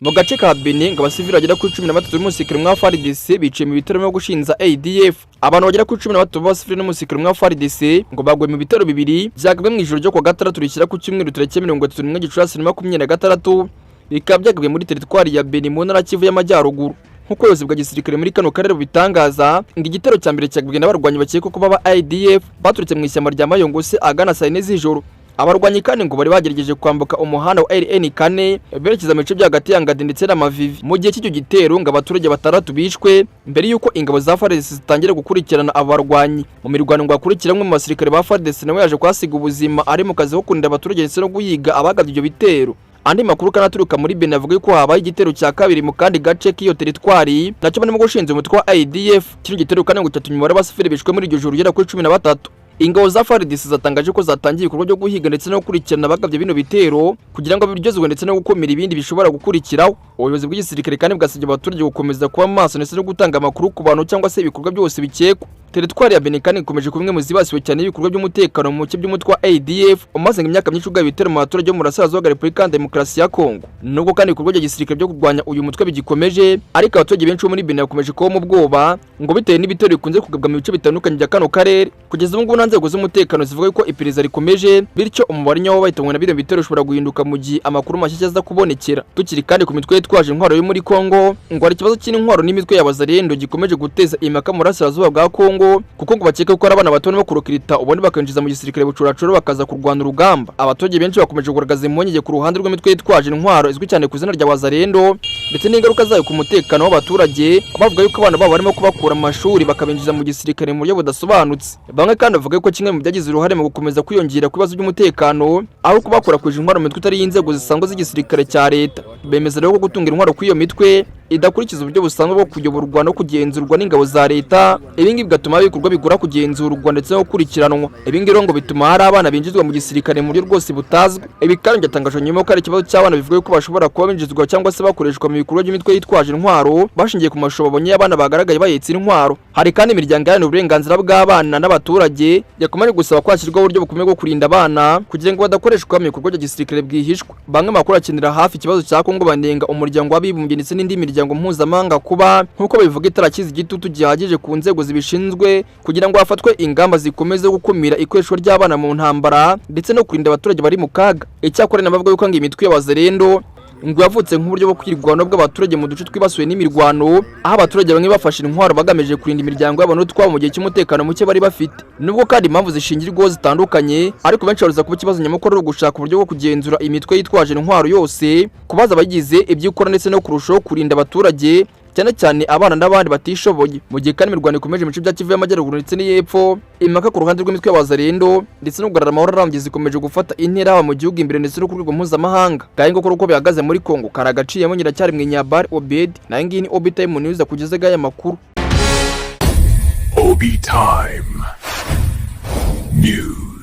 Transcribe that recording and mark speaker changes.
Speaker 1: mu gace ka Benin ngo abasivili bagera kuri 13 n'umusirikare mwa FARDC biciye mu bitero byo gushinza ADF. Abantu bagera kuri 13 b'abasivili n'umusirikare mwa FARDC ngo bagwe mu bitero bibiri byagabwe mu ijoro ryo kwa gatandatu rishyira ku cyumweru tariki 31 Gicurasi 2026 bikaba byagabwe muri teritwari ya Benin mu ntara Kivu y'Amajyaruguru. Nkuko ubuyobozi bwa gisirikare muri kano karere bubitangaza ngo igitero cya mbere cyagabwe n'abarwanyi bakeka ko baba ADF baturutse mu ishyamba rya Mayongose agana saa 4 z'ijoro. Abarwanyi kandi ngo bari bagerageje kwambuka umuhanda wa RN4 berekeza mu bice bya Gatiyangade ndetse na Mavivi. Mu gihe cy'icyo gitero ngo abaturage batandatu bishwe mbere yuko ingabo za FARDC zitangira gukurikirana abarwanyi. Mu mirwano ngo akurikiranwe mu basirikare ba FARDC nawe yaje kwasiga ubuzima ari mu kazi ko kurinda abaturage ndetse no guhiga abagabye ibyo bitero. Andi makuru kanaturuka muri Benin avuga ko habaye igitero cya kabiri mu kandi gace k'iyo teritwari nacyo barimo gushinza umutwe wa ADF. Kino gitero kandi ngo cyatumye umubare w'abasivili bishwe muri iryo joro ugera kuri 13. Ingabo za FARDC zatangaje ko zatangiye ibikorwa byo guhiga ndetse no gukurikirana abagabye bino bitero kugira ngo biryozwe ndetse no gukomera ibindi bishobora gukurikiraho. Ubuyobozi bw'igisirikare kandi bwasabye abaturage gukomeza kuba maso ndetse no gutanga amakuru ku bantu cyangwa se ibikorwa byose bikekwa. Teritwari ya Benin kandi ikomeje kumwe mu zibasiwe cyane ibikorwa by'umutekano mu muke by'umutwe wa ADF umaze imyaka myinshi ugaba ibitero mu baturage bo mu Burasirazuba bwa Repubulika ya Demokarasi ya Kongo. Nubwo kandi ibikorwa bya gisirikare byo kurwanya uyu mutwe bigikomeje ariko abaturage benshi bo muri Benin bakomeje kuba mu bwoba ngo bitewe n'ibitero bikunze kugabwa mu bice bitandukanye bya kano karere. Kugeza ubu ngubu nzego z'umutekano zivuga ko iperereza rikomeje bityo umubare nyawo bahitanwe na bino bitero ushobora guhinduka mu gihe amakuru mashyashya aza kubonekera. Tukiri kandi ku mitwe yitwaje intwaro yo muri Kongo ngo hari ikibazo cy'intwaro n'imitwe y'abazarendo gikomeje guteza impaka mu Burasirazuba bwa Kongo kuko ngo bakeka ko ari abana bato no kurokirita ubundi bakinjiza mu gisirikare bucuracuro bakaza kurwana urugamba. Abaturage benshi bakomeje kugaragaza impungenge ku ruhande rw'imitwe yitwaje intwaro izwi cyane ku izina rya wazarendo ndetse n'ingaruka zayo ku mutekano w'abaturage bavuga yuko abana babo barimo kubakura mu mashuri bakabinjiza mu gisirikare mu buryo budasobanutse. Bamwe kandi bavuga ko kimwe mu byagize uruhare mu gukomeza kwiyongera ku bibazo by'umutekano aho kubakura kuje intwaro mu mitwe itari y'inzego zisanzwe z'igisirikare cya leta. Bemeza rero ko gutunga intwaro kw'iyo mitwe idakurikiza uburyo busanzwe bwo kuyoborwa no kugenzurwa n'ingabo za leta. Ibingi bigatuma ibikorwa bigura kugenzurwa ndetse no gukurikiranwa. Ibingi rero ngo bituma hari abana binjizwa mu gisirikare mu buryo rwose butazwi. Ibi kandi byatangajwe nyuma ko ari ikibazo cy'abana bivuga ko bashobora kuba binjizwa cyangwa se bakoreshwa mu bikorwa by'imitwe yitwaje intwaro bashingiye ku mashusho babonye abana bagaragaye bahetse intwaro. Hari kandi imiryango iharanira uburenganzira bw'abana n'abaturage yakomeje gusaba kwashyirwaho uburyo bukomeye bwo kurinda abana kugira ngo badakoreshwa mu bikorwa bya gisirikare bwihishwa. Bamwe makuru akinira hafi ikibazo cya Kongo banenga umuryango w'abibumbye ndetse n'indi miryango mpuzamahanga kuba nkuko bivuga itarakiza igitutu gihagije ku nzego zibishinzwe kugira ngo hafatwe ingamba zikomeze gukumira ikoreshwa ry'abana mu ntambara ndetse no kurinda abaturage bari mu kaga. Icyakora nabavuga yuko ngo imitwe y'abazarendo ngo yavutse nk'uburyo bwo kwirwanaho bw'abaturage mu duce twibasuwe n'imirwano aho abaturage bamwe bafashe intwaro bagamije kurinda imiryango yabo n'utwabo mu gihe cy'umutekano muke bari bafite. Nubwo kandi impamvu zishingirwaho zitandukanye ariko benshi baruza kuba ikibazo nyamukuru ari ugushaka uburyo bwo kugenzura imitwe yitwaje intwaro yose kubaza abagize ibyo ikora ndetse no kurushaho kurinda abaturage cyane cyane abana n'abandi batishoboye. Mu gihe kandi imirwano ikomeje mu bice bya Kivu y'Amajyaruguru ndetse n'Iyepfo impaka ku ruhande rw'imitwe y'abazarendo ndetse no kugarura amahoro arambye zikomeje gufata intera mu gihugu imbere ndetse no ku rwego mpuzamahanga. Kandi ngo uko bihagaze muri Kongo karagaciyemo nyiracyari Mwenyabari Obed na ngini Obi Time News kugeza gaya makuru.
Speaker 2: Obi Time News.